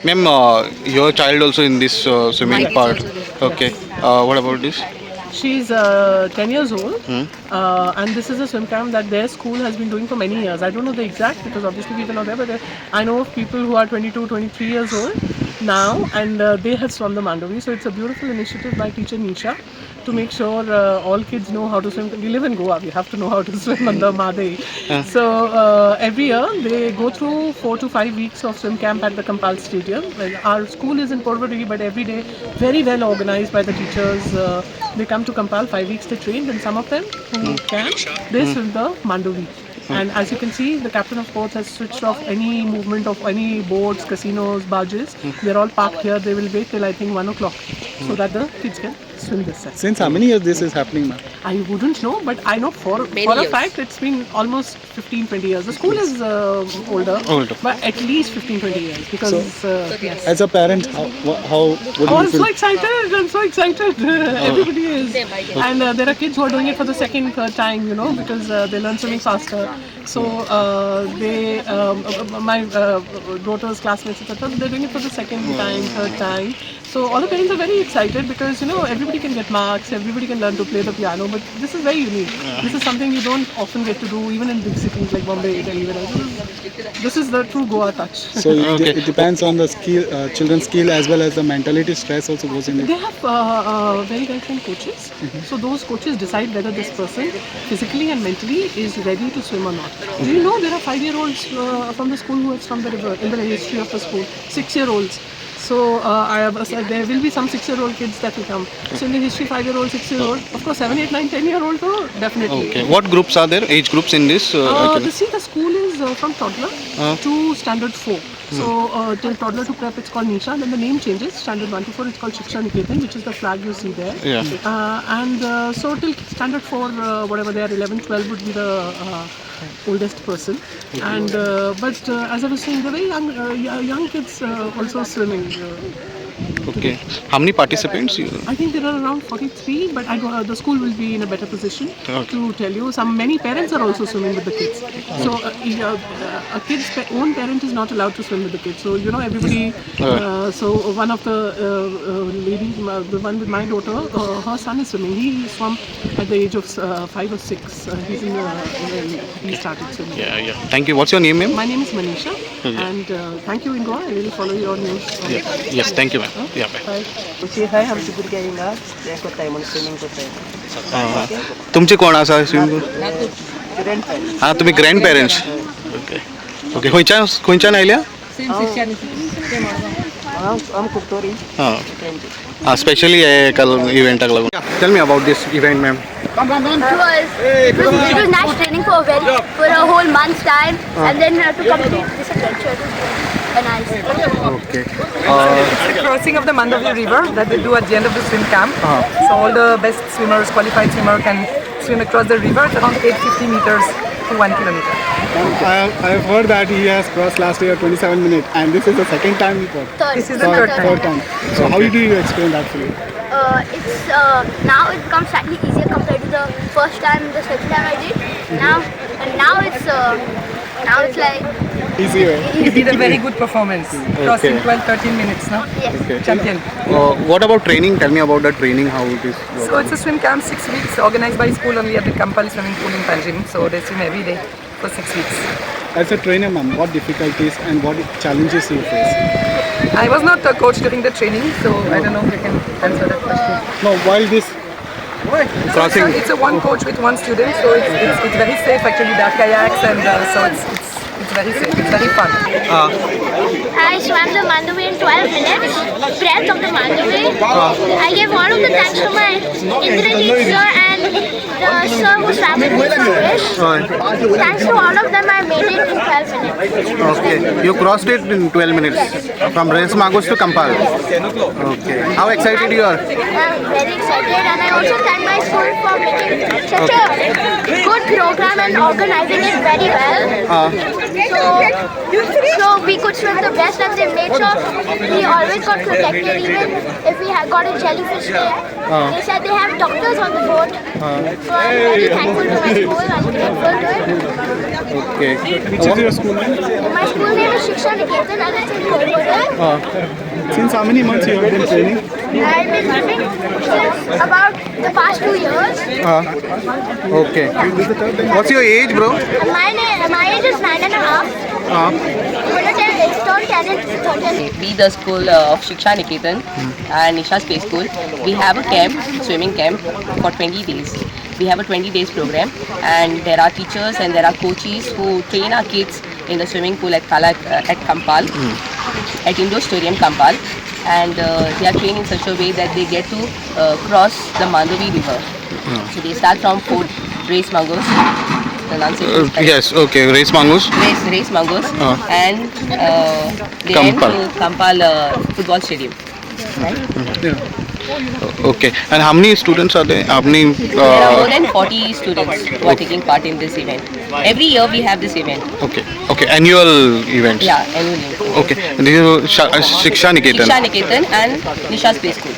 Ma'am, your child also in this swimming part. Okay. What about this? She's 10 years old, Hmm? and this is a swim camp that their school has been doing for many years. I don't know the exact because obviously we were not there, but I know of people who are 22, 23 years old now, and they have swum the Mandovi. So it's a beautiful initiative by teacher Nisha to make sure all kids know how to swim. We live in Goa, we have to know how to swim on the Madai. So every year they go through 4 to 5 weeks of swim camp at the Kampal Stadium. Well, our school is in Porvorim, but every day very well organized by the teachers. They come to Kampal 5 weeks to train, and some of them who can, they swim the Mandovi. And as you can see, the captain of ports has switched off any movement of any boats, casinos, barges. They're all parked here. They will wait till I think 1 o'clock so that the kids can swim this side. Since how many years this is happening, ma'am? I wouldn't know, but I know for a fact it's been almost 15, 20 years. The school is older, but at least 15, 20 years because yes. As a parent, how would Oh, you I'm so feel? excited! I'm so excited! Everybody is, and there are kids who are doing it for the second, third time, because they learn swimming faster. So my daughter's classmates, etc., they're doing it for the second time, third time. So all the parents are very excited because everybody can get marks, everybody can learn to play the piano, but this is very unique. This is something you don't often get to do even in big cities like Bombay, Delhi. This is the true Goa touch. So it depends on the skill, children's skill as well as the mentality. Stress also goes in it. They have very well trained coaches. So those coaches decide whether this person physically and mentally is ready to swim or not. Do you know there are 5-year-olds from the school who have swum the river in the history of the school? 6-year-olds. So there will be some 6-year-old kids that will come. So in the history, 5-year-old, 6-year-old, of course 7, 8, 9, 10-year-old too, definitely. Okay. What groups are there? Age groups in this? The school is from toddler to standard 4. So till toddler to prep it's called Nisha, then the name changes, standard 1 to 4 it's called Shiksha Niketan, which is the flag you see there. Yeah. So till standard 4, whatever they are, 11, 12 would be the oldest person. And but as I was saying, the very young kids also swimming. Okay. How many participants? I think there are around 43, but the school will be in a better position to tell you. Many parents are also swimming with the kids. So a kid's own parent is not allowed to swim with the kids. So everybody. So one of the ladies, the one with my daughter, her son is swimming. He swam at the age of 5 or 6. He started swimming. Yeah. Thank you. What's your name, ma'am? My name is Manisha, and thank you, Ingo. I really follow your news. Yes. Thank you, ma'am. Yeah. Bye. तुमचे कोण आसा swimming हां तुमी grand parents okay okay खंयच्यान आयल्या हां specially इव्हेंटाक लागून tell me about this event ma'am It was nice training for a whole month's time, and then to complete this adventure. Nice. Okay It's the crossing of the Mandovi River that they do at the end of the swim camp. So all the best swimmers, qualified swimmer, can swim across the river. It's around 850 meters to 1 kilometer. I have heard that he has crossed last year 27 minutes, and this is the second time he got. This is the third time. So how do you explain that for you? It's now it becomes slightly easier compared to the first time, the second time I did. Now it's like Easier. He did a very good performance, crossing 12-13 minutes now. yes. Champion. what about training? Tell me about the training, how it is. So it's a swim camp, 6 weeks, organized by school only at the Kampal swimming pool in Panjim. So they swim every day for 6 weeks. As a trainer, ma'am, what difficulties and what challenges you face? I was not a coach during the training, so I don't know if you can answer that question. No, while this Crossing. It's a one coach with one student, so it's very safe actually. There are kayaks and so it's very safe. It's very fun. I swam the Mandovi in 12 minutes. Breadth of the Mandovi. I gave all of the thanks to my Indrajit sir and the sir who swam with me, Suresh. Thanks to all of them, I made it in 12 minutes. Okay, you crossed it in 12 minutes from Race Magos to Kampal. Okay, how excited you are? I'm very excited, and I also thank my school for making such a good program and organizing it very well. So we could swim the best, and they made sure we always got protected, even if we had got a jellyfish there. They said they have doctors on the boat. So I'm very thankful to my school and grateful to it. Okay. Which is your school name? My school name is Shiksha Niketan and it's in Kolkata. Since how many months you have been training? I've been swimming since about the past 2 years. Okay. What's your age, bro? My age is 9.5. It's turned 10 and 13. We, the school of Shiksha Niketan and Nisha Space School, we have a camp, swimming camp for 20 days. We have a 20 days program, and there are teachers and there are coaches who train our kids in the swimming pool at Kampal, at Indoor Stadium Kampal, and they are trained in such a way that they get to cross the Mandovi River. So they start from Fort Race Mangos. Yes, okay. Race Mangoes. Race Mangos, and they Kampal. end in Kampal football stadium. Okay. And how many students are there? How many? There are more than 40 students who are taking part in this event. Every year we have this event. Okay. Okay. Annual events. Yeah, annually. Okay. And this is Shiksha Niketan. Shiksha Niketan and Nisha Space School.